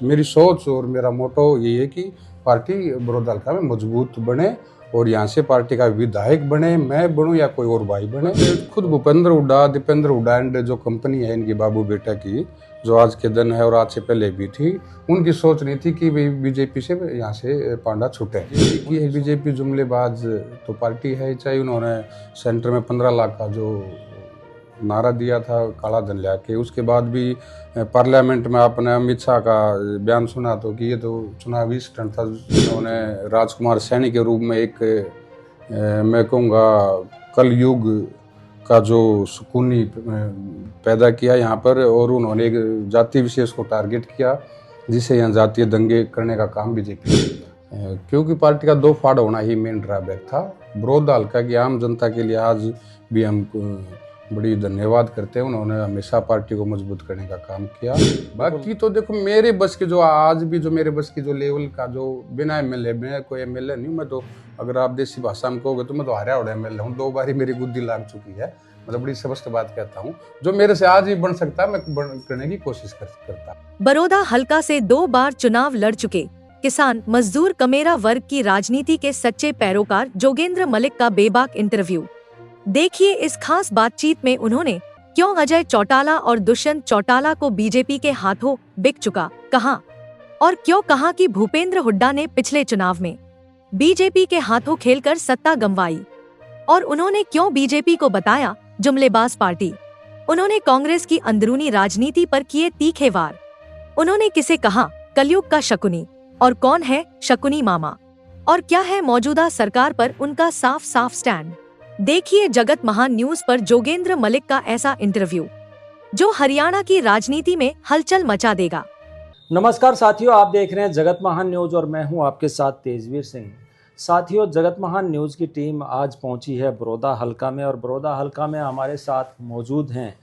मेरी सोच और मेरा मोटो यही है कि पार्टी बड़ौदा हल्का में मजबूत बने और यहाँ से पार्टी का विधायक बने, मैं बनूं या कोई और भाई बने। खुद भूपेंद्र हुड्डा, दीपेंद्र हुड्डा एंड जो कंपनी है इनकी बाबू बेटा की, जो आज के दिन है और आज से पहले भी थी, उनकी सोच नहीं थी कि भाई बीजेपी से यहाँ से पांडा छूटे। ये बीजेपी जुमलेबाज तो पार्टी है, चाहे उन्होंने सेंटर में 15 लाख का जो नारा दिया था काला धन लिया के, उसके बाद भी पार्लियामेंट में आपने अमित शाह का बयान सुना तो कि ये तो चुनावी स्टंट था। उन्होंने राजकुमार सैनी के रूप में एक मैं कहूँगा कलयुग का जो सुकूनी पैदा किया यहाँ पर, और उन्होंने एक जाति विशेष को टारगेट किया जिससे यहाँ जातीय दंगे करने का काम बीजेपी, क्योंकि पार्टी का दो फाड़ होना ही मेन ड्रॉबैक था। बड़ौदा हल्का की आम जनता के लिए आज भी हम बड़ी धन्यवाद करते हैं, उन्होंने हमेशा पार्टी को मजबूत करने का काम किया। बाकी तो देखो मेरे बस की जो आज भी जो मेरे बस की जो लेवल का जो बिना एमएलए, मैं कोई एमएलए नहीं, मैं तो अगर आप देसी भाषा में कहोगे तो मैं तो हारा उड़ा एमएलए हूँ, 2 बार मेरी गुद्दी लाग चुकी है, मतलब बड़ी स्पष्ट बात कहता हूँ। जो मेरे से आज भी बन सकता है मैं करने की कोशिश करता। बड़ौदा हल्का से 2 बार चुनाव लड़ चुके किसान मजदूर कमेरा वर्ग की राजनीति के सच्चे पैरोकार जोगेंद्र मलिक का बेबाक इंटरव्यू। देखिए इस खास बातचीत में उन्होंने क्यों अजय चौटाला और दुष्यंत चौटाला को बीजेपी के हाथों बिक चुका कहा, और क्यों कहा कि भूपेंद्र हुड्डा ने पिछले चुनाव में बीजेपी के हाथों खेलकर सत्ता गंवाई, और उन्होंने क्यों बीजेपी को बताया जुमलेबाज पार्टी। उन्होंने कांग्रेस की अंदरूनी राजनीति पर किए तीखे वार। उन्होंने किसे कहा कलयुग का शकुनी, और कौन है शकुनी मामा, और क्या है मौजूदा सरकार पर उनका साफ साफ स्टैंड। देखिए जगत महान न्यूज पर जोगेंद्र मलिक का ऐसा इंटरव्यू जो हरियाणा की राजनीति में हलचल मचा देगा। नमस्कार साथियों, आप देख रहे हैं जगत महान न्यूज और मैं हूं आपके साथ तेजवीर सिंह। साथियों, जगत महान न्यूज की टीम आज पहुंची है बड़ौदा हल्का में, और बड़ौदा हल्का में हमारे साथ मौजूद हैं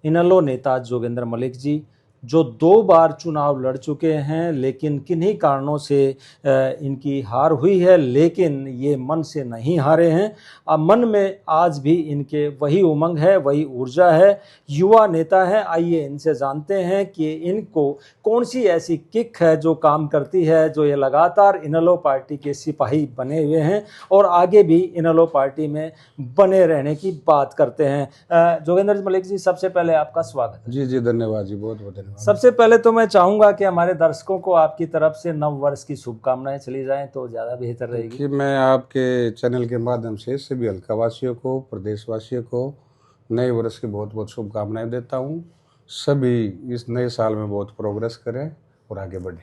इनेलो नेता जोगेंद्र मलिक जी, जो 2 बार चुनाव लड़ चुके हैं, लेकिन किन्हीं कारणों से इनकी हार हुई है, लेकिन ये मन से नहीं हारे हैं। मन में आज भी इनके वही उमंग है, वही ऊर्जा है, युवा नेता है। आइए इनसे जानते हैं कि इनको कौन सी ऐसी किक है जो काम करती है, जो ये लगातार इनेलो पार्टी के सिपाही बने हुए हैं और आगे भी इनेलो पार्टी में बने रहने की बात करते हैं। जोगेंद्र मलिक जी, सबसे पहले आपका स्वागत है। जी धन्यवाद जी, बहुत बहुत धन्यवाद। सबसे पहले तो मैं चाहूंगा कि हमारे दर्शकों को आपकी तरफ से नव वर्ष की शुभकामनाएं चली जाएं तो ज़्यादा बेहतर रहेगी। मैं आपके चैनल के माध्यम से सभी हल्का वासियों को, प्रदेशवासियों को नए वर्ष की बहुत बहुत शुभकामनाएं देता हूं। सभी इस नए साल में बहुत प्रोग्रेस करें और आगे बढ़ें।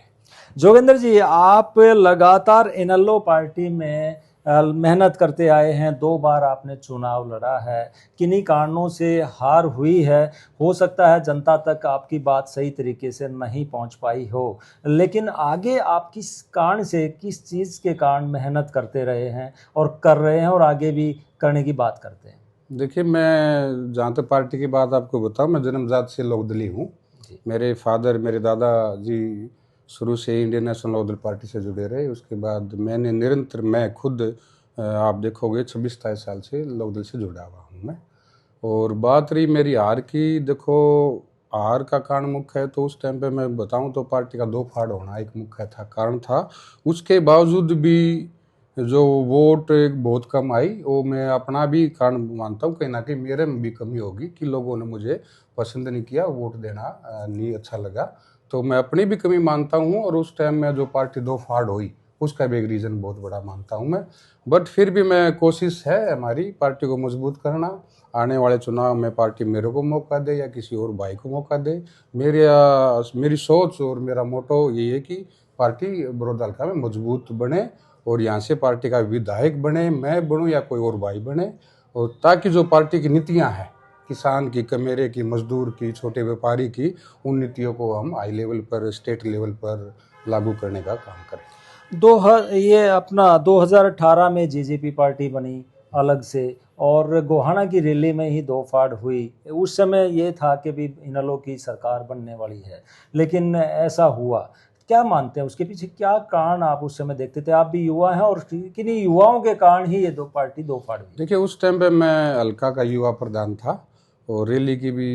जोगेंद्र जी, आप लगातार इनेलो पार्टी में मेहनत करते आए हैं, 2 बार आपने चुनाव लड़ा है, किन्हीं कारणों से हार हुई है, हो सकता है जनता तक आपकी बात सही तरीके से नहीं पहुंच पाई हो, लेकिन आगे आप किस कारण से, किस चीज़ के कारण मेहनत करते रहे हैं और कर रहे हैं और आगे भी करने की बात करते हैं? देखिए, मैं जहाँ तक पार्टी की बात आपको बताऊँ, मैं जन्मजात से लोकदली हूँ। मेरे फादर, मेरे दादा जी शुरू से इंडियन नेशनल लोकदल पार्टी से जुड़े रहे। उसके बाद मैंने निरंतर, मैं खुद आप देखोगे 26-27 साल से लोकदल से जुड़ा हुआ हूँ मैं। और बात रही मेरी हार की, देखो हार का कारण मुख्य है तो उस टाइम पे मैं बताऊँ तो पार्टी का 2 फाड़ होना एक मुख्य था, कारण था। उसके बावजूद भी जो वोट बहुत कम आई, वो मैं अपना भी कारण मानता हूँ, कहीं ना कहीं मेरे में भी कमी होगी कि लोगों ने मुझे पसंद नहीं किया, वोट देना नहीं अच्छा लगा, तो मैं अपनी भी कमी मानता हूँ। और उस टाइम में जो पार्टी 2 फाड़ हुई उसका भी एक रीज़न बहुत बड़ा मानता हूँ मैं। बट फिर भी मैं कोशिश है हमारी पार्टी को मजबूत करना। आने वाले चुनाव में पार्टी मेरे को मौका दे या किसी और भाई को मौका दे, मेरी सोच और मेरा मोटो यही है कि पार्टी बड़ौदा हल्का में मजबूत बने और यहाँ से पार्टी का विधायक बने, मैं बनूं या कोई और भाई बने, और ताकि जो पार्टी की नीतियाँ हैं, किसान की, कमेरे की, मजदूर की, छोटे व्यापारी की, उन नीतियों को हम हाई लेवल पर, स्टेट लेवल पर लागू करने का काम करें। ये अपना 2018 में जेजेपी पार्टी बनी अलग से, और गोहाना की रैली में ही 2 फाड़ हुई। उस समय ये था कि भी इनेलो की सरकार बनने वाली है, लेकिन ऐसा हुआ। क्या मानते हैं उसके पीछे क्या कारण आप उस समय देखते थे? आप भी युवा हैं और किन्हीं युवाओं के कारण ही ये 2 पार्टी 2 फाड़ हुई। देखिए, उस टाइम पे मैं हल्का का युवा प्रधान था और रैली की भी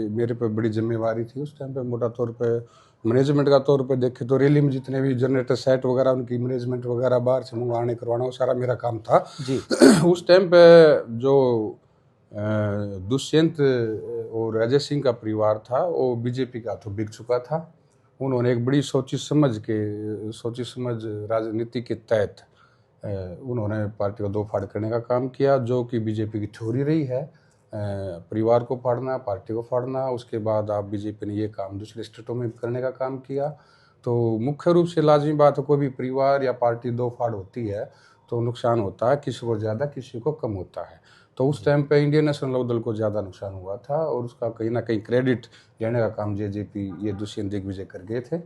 मेरे पे बड़ी जिम्मेवारी थी। उस टाइम पे मोटा तौर पे मैनेजमेंट का तौर पे देखे तो रैली में जितने भी जनरेटर सेट वगैरह उनकी मैनेजमेंट वगैरह बाहर से मंगवाने करवाना वो सारा मेरा काम था जी। उस टाइम पे जो दुष्यंत और अजय सिंह का परिवार था वो बीजेपी का तो बिक चुका था। उन्होंने एक बड़ी सोची समझ राजनीति के तहत उन्होंने पार्टी को दो फाड़ करने का काम किया, जो कि बीजेपी की थ्योरी रही है, परिवार को फाड़ना, पार्टी को फाड़ना। उसके बाद आप बीजेपी ने ये काम दूसरे स्टेटों में करने का काम किया। तो मुख्य रूप से लाजमी बात है, कोई भी परिवार या पार्टी दो फाड़ होती है तो नुकसान होता है, किसी को ज़्यादा किसी को कम होता है। तो उस टाइम पे इंडियन नेशनल लोकदल को ज़्यादा नुकसान हुआ था और उसका कहीं ना कहीं क्रेडिट लेने का काम जेजेपी ये दुष्यंत दिग्विजय कर गए थे।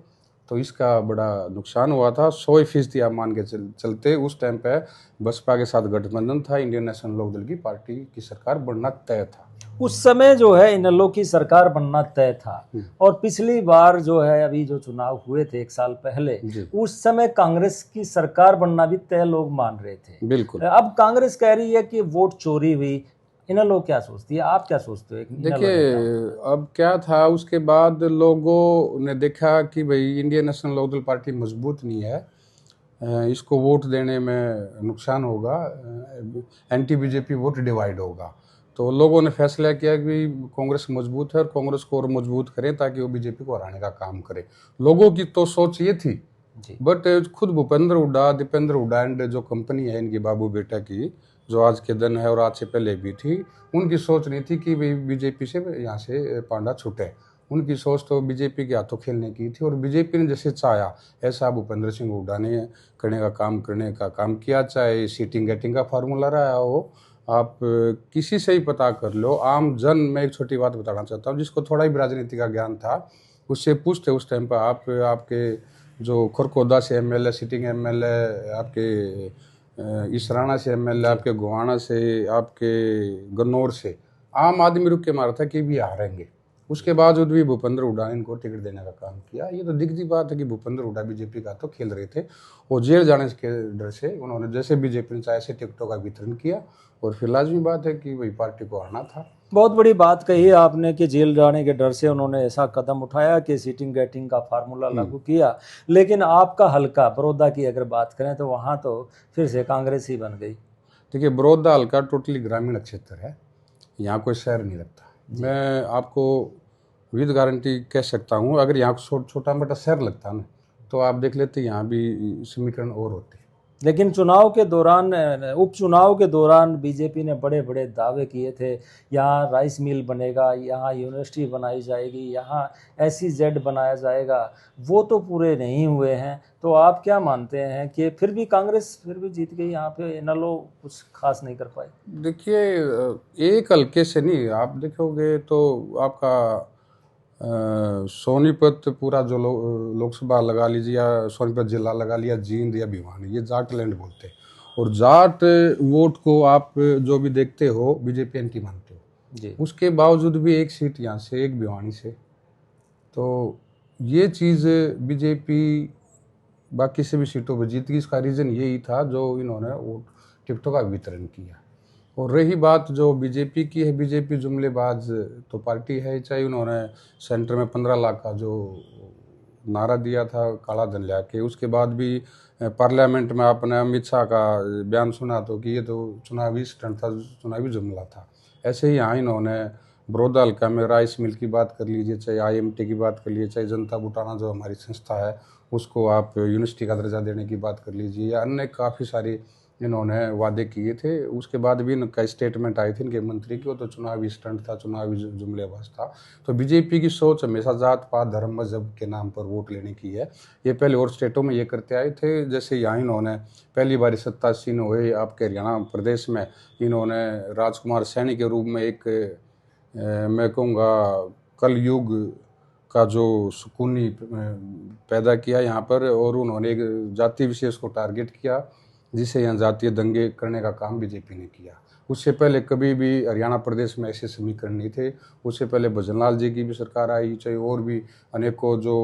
तो इसका बड़ा नुकसान हुआ था। 100% आप मान के चलते उस टाइम पे बसपा के साथ गठबंधन था, इंडियन नेशनल लोकदल की पार्टी की सरकार बनना तय था। उस समय जो है इनेलो की सरकार बनना तय था और पिछली बार जो है अभी जो चुनाव हुए थे 1 साल पहले, उस समय कांग्रेस की सरकार बनना भी तय लोग मान रहे थे। बिल्कुल। अब कांग्रेस कह रही है कि वोट चोरी हुई। इनेलो क्या सोचती है, आप क्या सोचते हो? देखिए अब क्या था, उसके बाद लोगों ने देखा कि भाई इंडियन नेशनल लोकदल पार्टी मजबूत नहीं है, इसको वोट देने में नुकसान होगा, एंटी बीजेपी वोट डिवाइड होगा। तो लोगों ने फैसला किया कि कांग्रेस मजबूत है और कांग्रेस को और मजबूत करें ताकि वो बीजेपी को हराने का काम करे। लोगों की तो सोच ये थी जी। बट खुद भूपेंद्र हुड्डा, दीपेंद्र हुड्डा एंड जो कंपनी है इनकी बाबू बेटा की, जो आज के दिन है और आज से पहले भी थी, उनकी सोच नहीं थी कि भाई बीजेपी से यहाँ से पांडा छूटे। उनकी सोच तो बीजेपी के हाथों खेलने की थी और बीजेपी ने जैसे चाहा ऐसा भूपेंद्र सिंह हुड्डा ने करने का काम किया। चाहे सीटिंग गेटिंग का फार्मूला रहा हो, आप किसी से ही पता कर लो, आम जन, मैं एक छोटी बात बताना चाहता हूँ, जिसको थोड़ा ही राजनीति का ज्ञान था उससे पूछते उस टाइम पर आपके जो खरकोदा से एमएलए, सिटिंग एमएलए, आपके इसराना से एमएलए, आपके गोवाना से, आपके गन्नौर से, आम आदमी रुक के मारा था कि भी हारेंगे। उसके बावजूद भी भूपेंद्र हुड्डा ने इनको टिकट देने का काम किया। ये तो दिखती बात है कि भूपेंद्र हुड्डा बीजेपी का तो खेल रहे थे और जेल जाने के डर से उन्होंने जैसे बीजेपी ने चाहे ऐसे टिकटों का वितरण किया और फिर लाजमी बात है कि वही पार्टी को आना था। बहुत बड़ी बात कही है आपने कि जेल जाने के डर से उन्होंने ऐसा कदम उठाया कि सीटिंग गेटिंग का फार्मूला लागू किया। लेकिन आपका हल्का बड़ौदा की अगर बात करें तो वहाँ तो फिर से कांग्रेस ही बन गई। देखिए बड़ौदा हल्का टोटली ग्रामीण क्षेत्र है, यहाँ कोई शहर नहीं लगता। मैं आपको विद गारंटी कह सकता हूँ, अगर यहाँ छोटा मोटा शहर लगता ना तो आप देख लेते यहाँ भी समीकरण और होते। लेकिन चुनाव के दौरान, उपचुनाव के दौरान बीजेपी ने बड़े बड़े दावे किए थे, यहाँ राइस मिल बनेगा, यहाँ यूनिवर्सिटी बनाई जाएगी, यहाँ SEZ बनाया जाएगा, वो तो पूरे नहीं हुए हैं। तो आप क्या मानते हैं कि फिर भी कांग्रेस फिर भी जीत गई यहाँ पे, इनेलो कुछ खास नहीं कर पाई? देखिए एक हल्के से नहीं, आप देखोगे तो आपका सोनीपत पूरा जो लोकसभा लगा लीजिए या सोनीपत जिला लगा लिया, जींद या भिवानी, ये जाट लैंड बोलते हैं और जाट वोट को आप जो भी देखते हो बीजेपी एंटी मानते हो जी। उसके बावजूद भी एक सीट यहाँ से, एक भिवानी से, तो ये चीज़ बीजेपी बाकी से भी सीटों पर जीत गई। इसका रीज़न यही था जो इन्होंने वोट टिकटों का वितरण किया। और रही बात जो बीजेपी की है, बीजेपी जुमलेबाज तो पार्टी है, चाहे उन्होंने सेंटर में 15 लाख का जो नारा दिया था काला धन लिया के, उसके बाद भी पार्लियामेंट में आपने अमित शाह का बयान सुना तो कि ये तो चुनावी स्टंट था, चुनावी जुमला था। ऐसे ही यहाँ इन्होंने बड़ौदा हल्का में राइस मिल की बात कर लीजिए, चाहे IMT की बात कर लीजिए, चाहे जनता बूटाना जो हमारी संस्था है उसको आप यूनिवर्सिटी का दर्जा देने की बात कर लीजिए, या अन्य काफ़ी सारी इन्होंने वादे किए थे। उसके बाद भी इनका स्टेटमेंट आई थी इनके मंत्री की, वो तो चुनावी स्टंट था, चुनावी जुमलेबाज था। तो बीजेपी की सोच हमेशा जात पात धर्म मजहब के नाम पर वोट लेने की है। ये पहले और स्टेटों में ये करते आए थे। जैसे यहाँ इन्होंने पहली बार सत्ता सीन हुए आपके हरियाणा प्रदेश में, इन्होंने राजकुमार सैनी के रूप में एक मैं कहूँगा कल युग का जो सुकूनी पैदा किया यहाँ पर, और उन्होंने एक जाति विशेष को टारगेट किया जिसे यहाँ जातीय दंगे करने का काम बीजेपी ने किया। उससे पहले कभी भी हरियाणा प्रदेश में ऐसे समीकरण नहीं थे। उससे पहले भजनलाल जी की भी सरकार आई, चाहे और भी अनेकों जो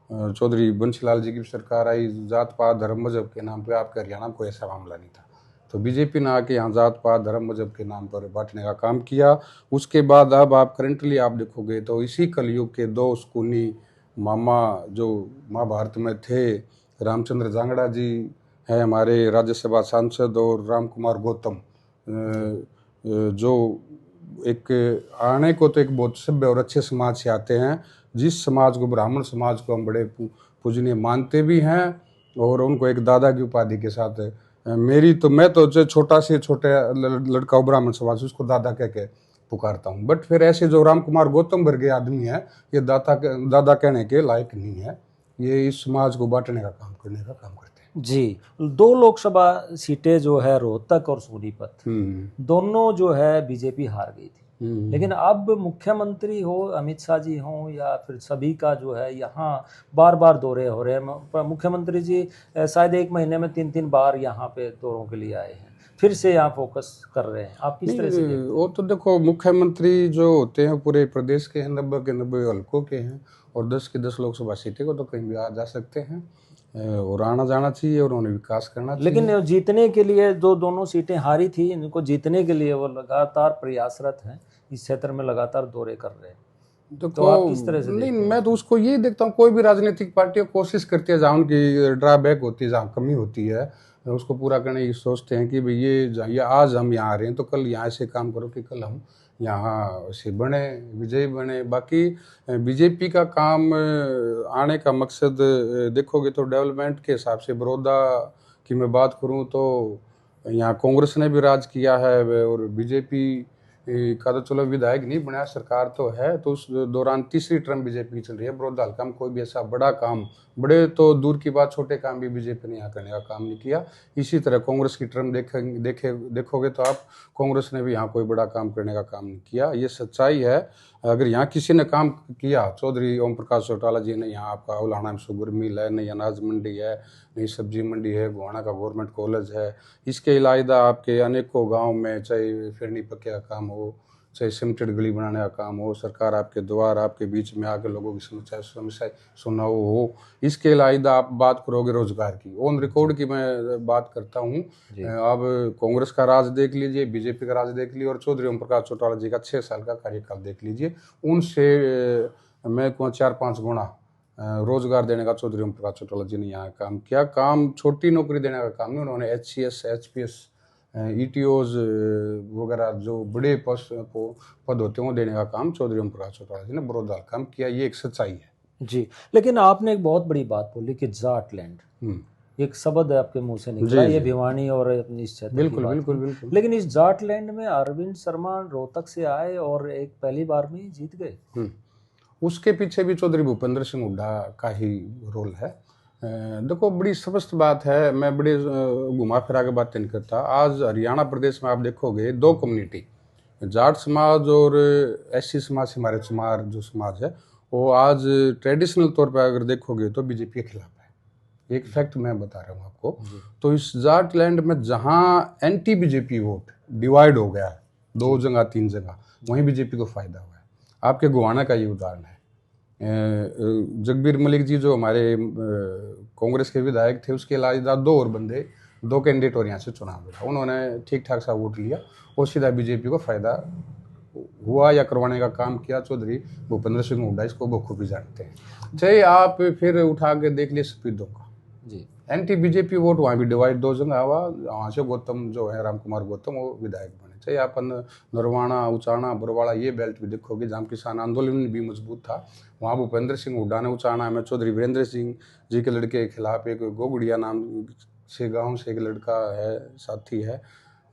चौधरी बंशीलाल जी की भी सरकार आई, जात पात धर्म मजहब के नाम पर आपके हरियाणा में कोई ऐसा मामला नहीं था। तो बीजेपी ने आके यहाँ जात पात धर्म मजहब के नाम पर बांटने का काम किया। उसके बाद अब आप करंटली आप देखोगे तो इसी कलयुग के दो सुकूनी मामा जो महाभारत में थे, रामचंद्र जांगड़ा जी हैं हमारे राज्यसभा सांसद, और राम कुमार गौतम जो एक आने को तो एक बहुत सभ्य और अच्छे समाज से आते हैं, जिस समाज को, ब्राह्मण समाज को हम बड़े पूजनीय मानते भी हैं, और उनको एक दादा की उपाधि के साथ मैं तो जो छोटा से छोटे लड़का हो ब्राह्मण समाज, उसको दादा कह के पुकारता हूँ। बट फिर ऐसे जो राम कुमार गौतम वर्गीय आदमी है, ये दादा कहने के लायक नहीं है। ये इस समाज को बांटने का काम, करने का काम करते हैं। जी, 2 लोकसभा सीटें जो है रोहतक और सोनीपत, दोनों जो है बीजेपी हार गई थी। लेकिन अब मुख्यमंत्री हो, अमित शाह जी हो, या फिर सभी का जो है यहाँ बार बार दौरे हो रहे हैं। मुख्यमंत्री जी शायद 1 महीने में 3-3 बार यहाँ पे दौरों के लिए आए हैं, फिर से यहाँ फोकस कर रहे हैं। आप किस तरह से देखते हैं? वो तो देखो, मुख्यमंत्री जो होते हैं पूरे प्रदेश के हैं, 90 के 90 हल्कों के हैं, और 10 की 10 लोकसभा सीटें को तो कहीं भी आ जा सकते हैं, और आना जाना चाहिए, और उन्हें विकास करना चाहिए। लेकिन जीतने के लिए जो दोनों सीटें हारी थी, इनको जीतने के लिए वो लगातार प्रयासरत हैं, इस क्षेत्र में लगातार दौरे कर रहे हैं। तो आप किस तरह से नहीं, देखते हैं? मैं तो उसको ये देखता हूँ, कोई भी राजनीतिक पार्टी कोशिश करती है, जहाँ उनकी ड्रॉबैक होती है, जहाँ कमी होती है, उसको पूरा करने की सोचते हैं कि भाई ये आज हम यहाँ आ रहे हैं तो कल यहाँ से काम करो कि कल हम यहाँ से बने, विजयी बने। बाकी बीजेपी का काम आने का मकसद देखोगे तो डेवलपमेंट के हिसाब से, बड़ौदा की मैं बात करूँ तो यहाँ कांग्रेस ने भी राज किया है, और बीजेपी का तो चलो विधायक नहीं बना, सरकार तो है, तो उस दौरान तीसरी टर्म बीजेपी की चल रही है। बड़ौदा हल्का में कोई भी ऐसा बड़ा काम, बड़े तो दूर की बात, छोटे काम भी बीजेपी ने यहाँ करने का काम नहीं किया। इसी तरह कांग्रेस की टर्म देखोगे तो आप, कांग्रेस ने भी यहाँ कोई बड़ा काम करने का काम नहीं किया, ये सच्चाई है। अगर यहाँ किसी ने काम किया, चौधरी ओम प्रकाश चौटाला जी ने, यहाँ आपका उलाना में शुगर मिल है, नई अनाज मंडी है, नई सब्जी मंडी है, गोहाना का गवर्नमेंट कॉलेज है। इसके अलावा आपके अनेकों गांव में, चाहे फिरनी पक्के का काम हो, चाहे सिमटेड गली बनाने का काम हो, सरकार आपके द्वार, आपके बीच में आके लोगों की समस्या सुनाओ हो। इसके अलावा आप बात करोगे रोजगार की, ऑन रिकॉर्ड की मैं बात करता हूँ। अब कांग्रेस का राज देख लीजिए, बीजेपी का राज देख लीजिए, और चौधरी ओम प्रकाश चौटाला जी का 6 साल का कार्यकाल देख लीजिए। उनसे मैं कहूँ 4-5 गुना रोजगार देने का चौधरी ओम प्रकाश चौटाला जी ने यहाँ काम किया। काम छोटी नौकरी देने का काम नहीं, उन्होंने HCS, HPS, ETOs वगैरह जो बड़े पद होते हैं वो देने का काम चौधरी ओम प्रकाश चौटाला जी ने बड़ौदा काम किया। ये एक सच्चाई है जी। लेकिन आपने एक बहुत बड़ी बात बोली कि जाट लैंड, एक शब्द आपके मुंह से निकला, ये भिवानी और अपनी इस क्षेत्र बिल्कुल बिल्कुल बिल्कुल। लेकिन इस जाट लैंड में अरविंद शर्मा रोहतक से आए और एक पहली बार में ही जीत गए। उसके पीछे भी चौधरी भूपेंद्र सिंह हुड्डा का ही रोल है। देखो, बड़ी स्पष्ट बात है, मैं बड़े घुमा फिरा के बात नहीं करता। आज हरियाणा प्रदेश में आप देखोगे 2 कम्युनिटी, जाट समाज और SC समाज से, हमारे चमार जो समाज है, वो आज ट्रेडिशनल तौर पर अगर देखोगे तो बीजेपी के खिलाफ है। एक फैक्ट मैं बता रहा हूँ आपको। तो इस जाट लैंड में जहाँ एंटी बीजेपी वोट डिवाइड हो गया है 2 जगह 3 जगह, वहीं बीजेपी को फायदा हुआ है। आपके गोहाना का ये उदाहरण है। जगबीर मलिक जी जो हमारे कांग्रेस के विधायक थे, उसके अलावा 2 और बंदे, 2 कैंडिडेट और यहाँ से चुनाव लड़ा, उन्होंने ठीक ठाक सा वोट लिया और सीधा बीजेपी को फायदा हुआ या करवाने का काम किया चौधरी भूपेंद्र सिंह हुड्डा। इसको बखूबी जानते हैं। चाहे आप फिर उठा के देख लिए सफेदों का जी, एंटी बीजेपी वोट वहाँ भी डिवाइड 2 जगह हुआ। वहाँ से गौतम जो है, राम कुमार गौतम, वो विधायक बने। चाहे आप नरवाना, उचाना, बरवाड़ा, ये बेल्ट भी देखोगे जहाँ किसान आंदोलन भी मजबूत था, वहाँ भूपेंद्र सिंह हुड्डा ने उचाना में चौधरी वीरेंद्र सिंह जी के लड़के के खिलाफ, एक गोगड़िया नाम से गाँव से एक लड़का है, साथी है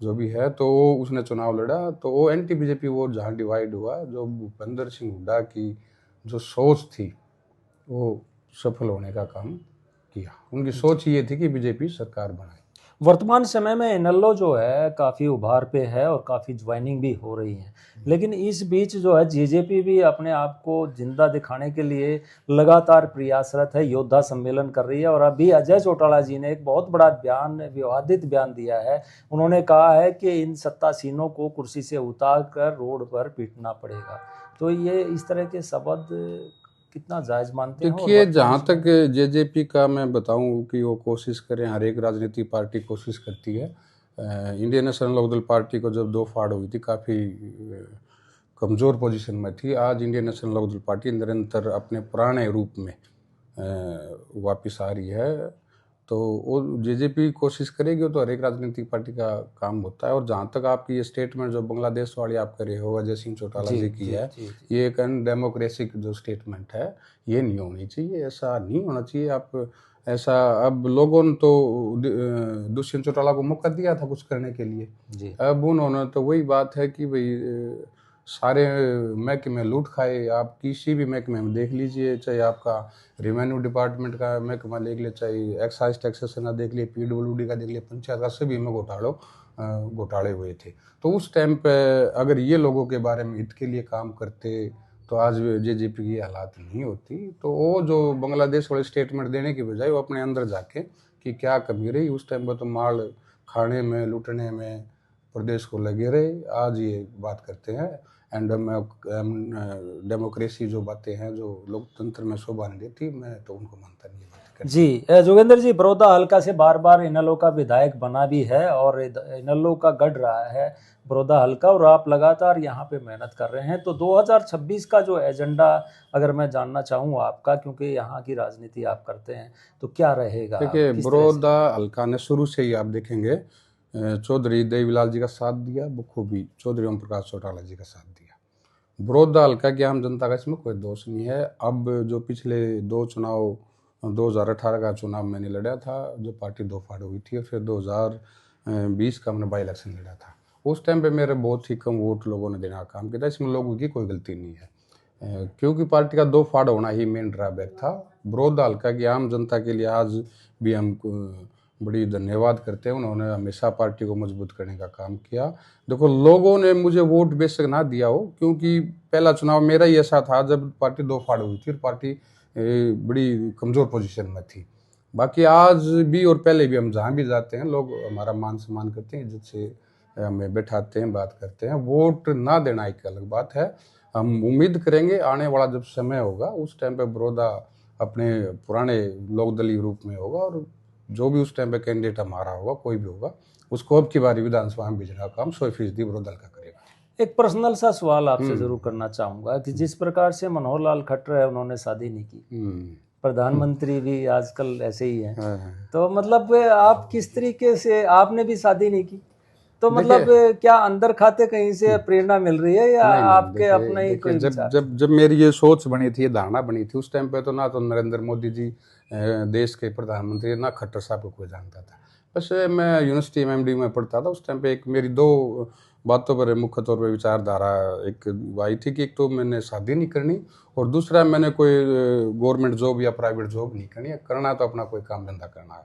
जो भी है, तो वो उसने चुनाव लड़ा। तो वो एंटी बीजेपी वोट जहाँ डिवाइड हुआ, जो भूपेंद्र सिंह हुड्डा की जो सोच थी वो सफल होने का काम किया। उनकी सोच ये थी कि बीजेपी सरकार बनाए। वर्तमान समय में इनेलो जो है काफ़ी उभार पे है और काफ़ी ज्वाइनिंग भी हो रही है, लेकिन इस बीच जो है जेजेपी भी अपने आप को जिंदा दिखाने के लिए लगातार प्रयासरत है, योद्धा सम्मेलन कर रही है। और अभी अजय चौटाला जी ने एक बहुत बड़ा बयान, विवादित बयान दिया है। उन्होंने कहा है कि इन सत्तासीनों को कुर्सी से उतार कर रोड पर पीटना पड़ेगा। तो ये इस तरह के शब्द कितना जायज़ मानते हैं? देखिए, जहाँ तक जेजेपी का मैं बताऊं कि वो कोशिश करें, हर एक राजनीतिक पार्टी कोशिश करती है। इंडियन नेशनल लोकदल पार्टी को जब 2 फाड़ हुई थी, काफ़ी कमज़ोर पोजीशन में थी। आज इंडियन नेशनल लोकदल पार्टी निरंतर अपने पुराने रूप में वापस आ रही है। तो वो जेजेपी कोशिश करेगी, तो हर एक राजनीतिक पार्टी का काम होता है। और जहाँ तक आपकी ये स्टेटमेंट जो बांग्लादेश वाली आप करे हो, अजय सिंह चौटाला जी की है, ये एक अनडेमोक्रेटिक जो स्टेटमेंट है, ये नहीं होनी चाहिए, ऐसा नहीं होना चाहिए। आप ऐसा, अब लोगों ने तो दुष्यंत चौटाला को मौका दिया था कुछ करने के लिए जी। अब उन्होंने तो वही बात है कि भाई सारे महकमे लूट खाए। आप किसी भी महकमे में देख लीजिए, चाहे आपका रेवेन्यू डिपार्टमेंट का महकमा देख ले, चाहे एक्साइज टैक्सेशन का देख लिए, पीडब्ल्यूडी का देख लिए, पंचायत का, सभी में घोटाले हुए थे। तो उस टाइम पे अगर ये लोगों के बारे में हित के लिए काम करते तो आज जेजेपी की हालात नहीं होती। तो वो जो बांग्लादेश वाले स्टेटमेंट देने की बजाय वो अपने अंदर जाके कि क्या कमी रही उस टाइम पर, तो माल खाने में, लूटने में प्रदेश को लगे रहे, आज ये बात करते हैं। एंड डेमोक्रेसी जो बातें हैं, जो लोकतंत्र में शोभा नहीं देती, मैं तो उनको मानता नहीं है। जी जोगेंद्र जी, बड़ौदा हल्का से बार बार इनेलो का विधायक बना भी है और इनेलो का गढ़ रहा है बड़ौदा हल्का, और आप लगातार यहाँ पे मेहनत कर रहे हैं। तो 2026 का जो एजेंडा अगर मैं जानना चाहूँ आपका, क्योंकि यहाँ की राजनीति आप करते हैं, तो क्या रहेगा? देखिए, बड़ौदा हल्का ने शुरू से ही आप देखेंगे चौधरी देवीलाल जी का साथ दिया, बखूबी चौधरी ओम प्रकाश चौटाला जी का साथ दिया। बड़ौदा हल्का की आम जनता का इसमें कोई दोष नहीं है। अब जो पिछले 2 चुनाव, 2018 का चुनाव मैंने लड़ा था, जो पार्टी दो फाड़ हुई थी, और फिर 2020 का मैंने बाई इलेक्शन लड़ा था। उस टाइम पे मेरे बहुत ही कम वोट लोगों ने देने का काम किया था। इसमें लोगों की कोई गलती नहीं है, क्योंकि पार्टी का 2 फाड़ होना ही मेन ड्रॉबैक था। बड़ौदा हल्का की आम जनता के लिए आज भी हम बड़ी धन्यवाद करते हैं। उन्होंने हमेशा पार्टी को मजबूत करने का काम किया। देखो, लोगों ने मुझे वोट बेशक ना दिया हो, क्योंकि पहला चुनाव मेरा ही ऐसा था जब पार्टी 2 फाड़ हुई थी और पार्टी बड़ी कमज़ोर पोजीशन में थी। बाकी आज भी और पहले भी हम जहाँ भी जाते हैं, लोग हमारा मान सम्मान करते हैं, इज्जत से हमें बैठाते हैं, बात करते हैं। वोट ना देना एक अलग बात है। हम उम्मीद करेंगे आने वाला जब समय होगा उस टाइम पे बड़ौदा अपने पुराने लोकदलीय रूप में होगा, और जो भी उस टाइम पे कैंडिडेट हमारा होगा, कोई भी होगा, उसको अब की बारी विधानसभा में भेजने का काम 100% बड़ौदा का करेगा। एक पर्सनल सा सवाल आपसे जरूर करना चाहूँगा कि जिस प्रकार से मनोहर लाल खट्टर है, उन्होंने शादी नहीं की, प्रधानमंत्री भी आजकल ऐसे ही हैं, तो मतलब आप किस तरीके से, आपने भी शादी नहीं की, तो मतलब क्या अंदर खाते कहीं से प्रेरणा मिल रही है, या आपके अपना ही कोई विचार? जब मेरी ये सोच बनी थी, ये धारणा बनी थी, उस टाइम पे तो ना तो नरेंद्र मोदी जी देश के प्रधानमंत्री, ना खट्टर साहब को कोई जानता था। बस मैं यूनिवर्सिटी MMD में पढ़ता था। उस टाइम पे एक मेरी 2 बातों पर मुख्य तौर पर विचारधारा एक आई थी कि एक तो मैंने शादी नहीं करनी, और दूसरा मैंने कोई गवर्नमेंट जॉब या प्राइवेट जॉब नहीं करनी है। करना तो अपना कोई काम धंधा करना है।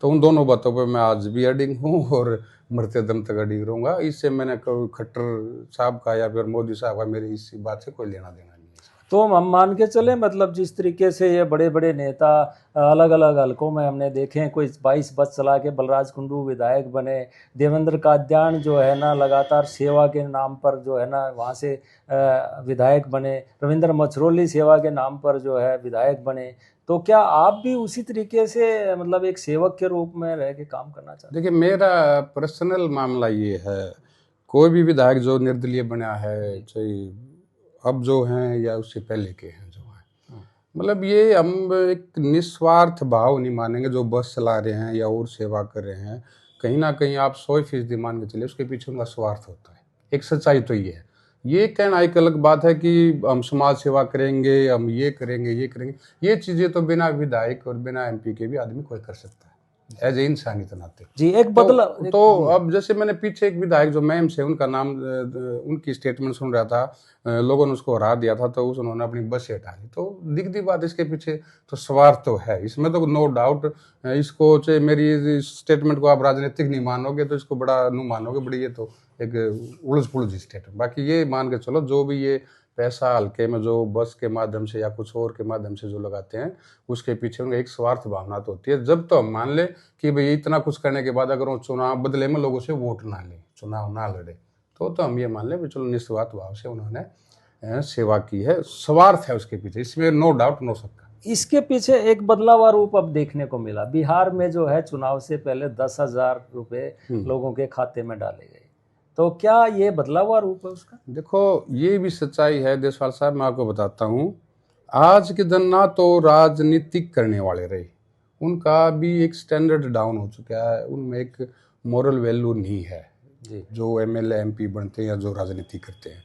तो उन दोनों बातों पर मैं आज भी अडिग हूँ और मरते दम तक अडिग रहूँगा। इससे मैंने खट्टर साहब का या फिर मोदी साहब का मेरी इस बात से कोई लेना देना नहीं है। तो हम मान के चले, मतलब जिस तरीके से ये बड़े बड़े नेता अलग अलग हलकों में हमने देखे हैं, कोई 22 बस चला के बलराज कुंडू विधायक बने, देवेंद्र काद्यान जो है ना लगातार सेवा के नाम पर जो है ना वहाँ से विधायक बने, रविंद्र मछरोली सेवा के नाम पर जो है विधायक बने, तो क्या आप भी उसी तरीके से मतलब एक सेवक के रूप में रह के काम करना चाहते हैं? देखिए, मेरा पर्सनल मामला ये है, कोई भी विधायक जो निर्दलीय बना है, चाहे अब जो हैं या उससे पहले के हैं जो हैं, मतलब ये हम एक निस्वार्थ भाव नहीं मानेंगे। जो बस चला रहे हैं या और सेवा कर रहे हैं, कहीं ना कहीं आप 100% मान के चले, उसके पीछे उनका स्वार्थ होता है। एक सच्चाई तो ये है। ये कहना एक अलग बात है कि हम समाज सेवा करेंगे, हम ये करेंगे, ये करेंगे, ये चीज़ें तो बिना विधायक और बिना MP के भी आदमी कोई कर सकता है, एज ए इंसानी के नाते। जी, एक बदला तो अब जैसे मैंने पीछे एक विधायक जो मैम से, उनका नाम, उनकी स्टेटमेंट सुन रहा था, लोगों ने उसको हरा दिया था, तो उन्होंने अपनी बस से हटा ली। तो दिखती बात, इसके पीछे तो स्वार्थ तो है, इसमें तो नो डाउट। इसको चाहे मेरी स्टेटमेंट को आप राजनीतिक नहीं मानोगे तो इसको बड़ा नहीं मानोगे, बड़ी ये तो एक उलझ पुलझ स्टेटमेंट। बाकी ये मान के चलो, जो भी ये पैसा हल्के में जो बस के माध्यम से या कुछ और के माध्यम से जो लगाते हैं, उसके पीछे उनका एक स्वार्थ भावना तो होती है। जब तो हम मान ले कि भाई इतना कुछ करने के बाद अगर वो चुनाव बदले में लोगों से वोट ना ले, चुनाव ना लड़े, तो हम ये मान ले भी चलो निस्वार्थ भाव से उन्होंने सेवा की है। स्वार्थ है उसके पीछे, इसमें नो डाउट, नो शक। इसके पीछे एक बदलाव रूप अब देखने को मिला। बिहार में जो है चुनाव से पहले 10,000 रुपये लोगों के खाते में डाले गए, तो क्या ये बदला हुआ रूप है उसका? देखो, ये भी सच्चाई है देशपाल साहब, मैं आपको बताता हूँ। आज के दिन ना तो राजनीतिक करने वाले रहे, उनका भी एक स्टैंडर्ड डाउन हो चुका है, उनमें एक मॉरल वैल्यू नहीं है जी। जो एमएलए एमपी बनते हैं या जो राजनीति करते हैं।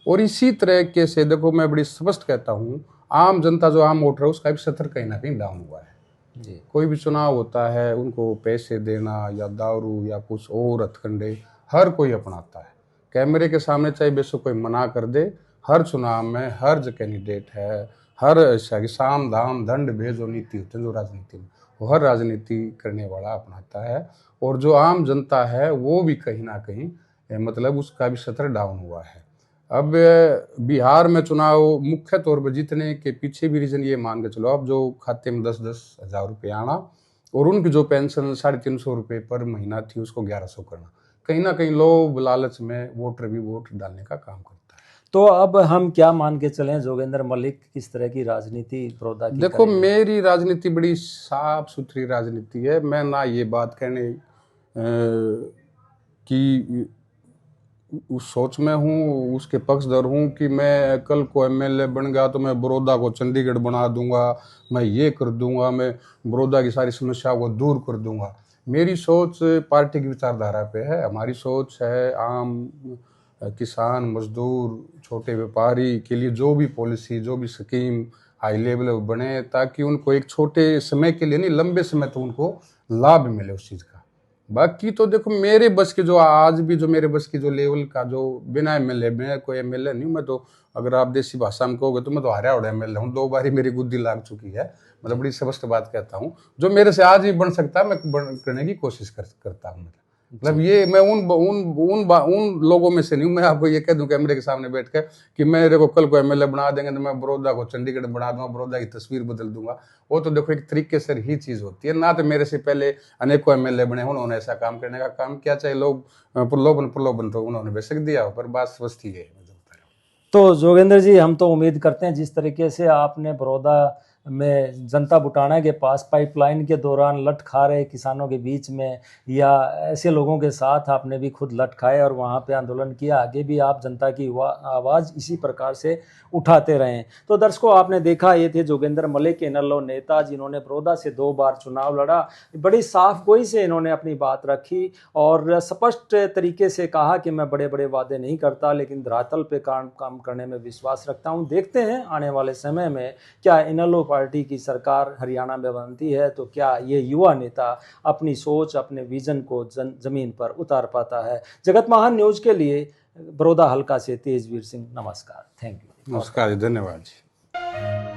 और इसी तरीके से देखो, मैं बड़ी स्पष्ट कहता हूँ, आम जनता जो आम वोटर है उसका भी स्तर कहीं ना कहीं डाउन हुआ है। जी। कोई भी चुनाव होता है, उनको पैसे देना या दारू या कुछ और हथकंडे हर कोई अपनाता है। कैमरे के सामने चाहे बेशक कोई मना कर दे, हर चुनाव में हर जो कैंडिडेट है, हर साम दाम दंड भेद जो नीति होते हैं जो राजनीति में, वो हर राजनीति करने वाला अपनाता है। और जो आम जनता है वो भी कहीं ना कहीं मतलब उसका भी स्तर डाउन हुआ है। अब बिहार में चुनाव मुख्य तौर पर जीतने के पीछे भी रीजन ये मान के चलो, अब जो खाते में 10-10 हज़ार रुपये आना और उनकी जो पेंशन 350 रुपये पर महीना थी उसको 1100 करना, कहीं ना कहीं लोभ लालच में वोटर भी वोट डालने का काम करता है। तो अब हम क्या मान के चलें, जोगेंद्र मलिक किस तरह की राजनीति बड़ौदा की देखो, करेंगे? मेरी राजनीति बड़ी साफ सुथरी राजनीति है। मैं ना ये बात कहने कि उस सोच में हूँ, उसके पक्षधर हूँ कि मैं कल को एमएलए बन गया तो मैं बड़ौदा को चंडीगढ़ बना दूंगा, मैं ये कर दूंगा, मैं बड़ौदा की सारी समस्याओं को दूर कर दूंगा। मेरी सोच पार्टी की विचारधारा पे है। हमारी सोच है आम किसान, मजदूर, छोटे व्यापारी के लिए जो भी पॉलिसी, जो भी स्कीम हाई लेवल बने, ताकि उनको एक छोटे समय के लिए नहीं, लंबे समय तक उनको लाभ मिले उस चीज़ का। बाकी तो देखो, मेरे बस की जो आज भी जो मेरे बस की जो लेवल का जो बिना एमएलए, मैं कोई एमएलए नहीं हूँ। मैं तो अगर आप देसी भाषा में कहोगे तो मैं तो हारा उड़ा एमएलए हूँ। 2 बारी मेरी गुद्दी लाग चुकी है। मतलब बड़ी स्पष्ट बात कहता हूँ, जो मेरे से आज भी बन सकता है मैं करने की कोशिश करता हूँ। मतलब ये मैं उन लोगों में से नहीं हूँ। मैं आपको ये कह दूं कैमरे के सामने बैठ कर कि मेरे को कल को एमएलए बना देंगे तो मैं बड़ौदा को चंडीगढ़ बना दूंगा, बड़ौदा की तस्वीर बदल दूंगा। वो तो देखो एक तरीके से ही चीज होती है ना। तो मेरे से पहले अनेकों एमएलए बने, उन्होंने ऐसा काम करने का काम किया, चाहे लोग प्रलोभन तो उन्होंने बेशक दिया हो, पर बात स्वस्थ ही है। तो जोगेंद्र जी, हम तो उम्मीद करते हैं जिस तरीके से आपने बड़ौदा में जनता बुटाना के पास पाइपलाइन के दौरान लट खा रहे किसानों के बीच में या ऐसे लोगों के साथ आपने भी खुद लट खाए और वहाँ पे आंदोलन किया, आगे भी आप जनता की आवाज़ इसी प्रकार से उठाते रहें। तो दर्शकों, आपने देखा, ये थे जोगेंद्र मलिक, इनेलो नेता, जिन्होंने बड़ौदा से 2 बार चुनाव लड़ा। बड़ी साफ गोई से इन्होंने अपनी बात रखी और स्पष्ट तरीके से कहा कि मैं बड़े बड़े वादे नहीं करता, लेकिन धरातल पे काम करने में विश्वास रखता हूँ। देखते हैं आने वाले समय में क्या इनेलो पार्टी की सरकार हरियाणा में बनती है तो क्या ये युवा नेता अपनी सोच, अपने विजन को जमीन पर उतार पाता है। जगत महान न्यूज के लिए बड़ौदा हल्का से तेजवीर सिंह, नमस्कार, थैंक यू। नमस्कार, धन्यवाद जी।